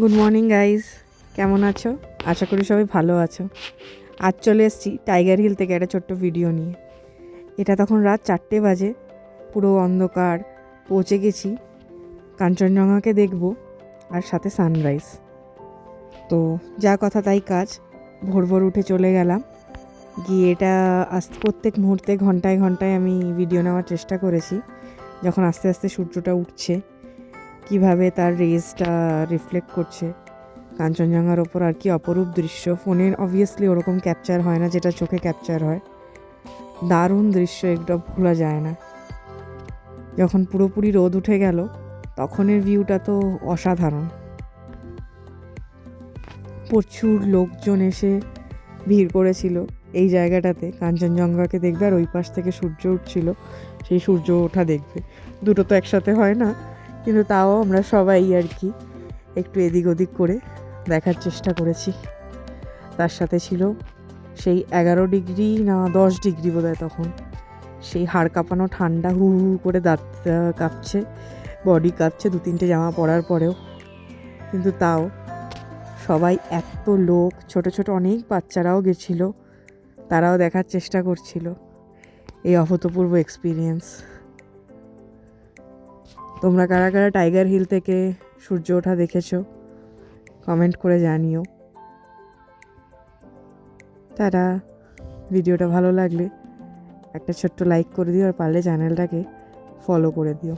Good morning guys, কেমন আছো? আশা করি সবাই ভালো আছো। আজ চলে এসেছি টাইগার হিল থেকে একটা ছোট্ট ভিডিও নিয়ে। এটা তখন রাত 4টে বাজে, পুরো অন্ধকার। পৌঁছে গেছি, কাঞ্চনজঙ্ঘাকে দেখব আর সাথে সানরাইজ। তো যা কথা তাই কাজ, ভোর ভোর উঠে চলে গেলাম। গিয়ে এটা প্রত্যেক মুহূর্তে ঘন্টায় ঘন্টায় আমি ভিডিও নেওয়ার চেষ্টা করেছি, যখন আস্তে আস্তে সূর্যটা উঠছে, কিভাবে তার রেজটা রিফ্লেক্ট করছে কাঞ্চনজঙ্ঘার ওপর। আর কি অপরূপ দৃশ্য, ফোনের অবভিয়াসলি ওরকম ক্যাপচার হয় না যেটা চোখে ক্যাপচার হয়। দারুণ দৃশ্য, একটু ভোলা যায় না। যখন পুরোপুরি রোদ উঠে গেল তখনের ভিউটা তো অসাধারণ। প্রচুর লোকজন এসে ভিড় করেছিল এই জায়গাটাতে কাঞ্চনজঙ্ঘাকে দেখবে, আর ওই পাশ থেকে সূর্য উঠছিল, সেই সূর্য ওঠা দেখবে। দুটো তো একসাথে হয় না, কিন্তু তাও আমরা সবাই আর কি একটু এদিক ওদিক করে দেখার চেষ্টা করেছি। তার সাথে ছিল সেই 11 ডিগ্রি না 10 ডিগ্রি বোধহয় তখন, সেই হাড় কাঁপানো ঠান্ডা, হু হু করে দাঁত কাঁপছে, বডি কাঁপছে 2-3টে জামা পরার পরেও। কিন্তু তাও সবাই, এত লোক, ছোট ছোট অনেক বাচ্চারাও গেছিলো, তারাও দেখার চেষ্টা করছিল এই অভূতপূর্ব এক্সপিরিয়েন্স। তোমরা কারা কারা টাইগার হিল থেকে সূর্য ওঠা দেখেছো কমেন্ট করে জানিও। তারা ভিডিওটা ভালো লাগলে একটা ছোট্ট লাইক করে দিও, আর পারলে চ্যানেলটাকে ফলো করে দিও।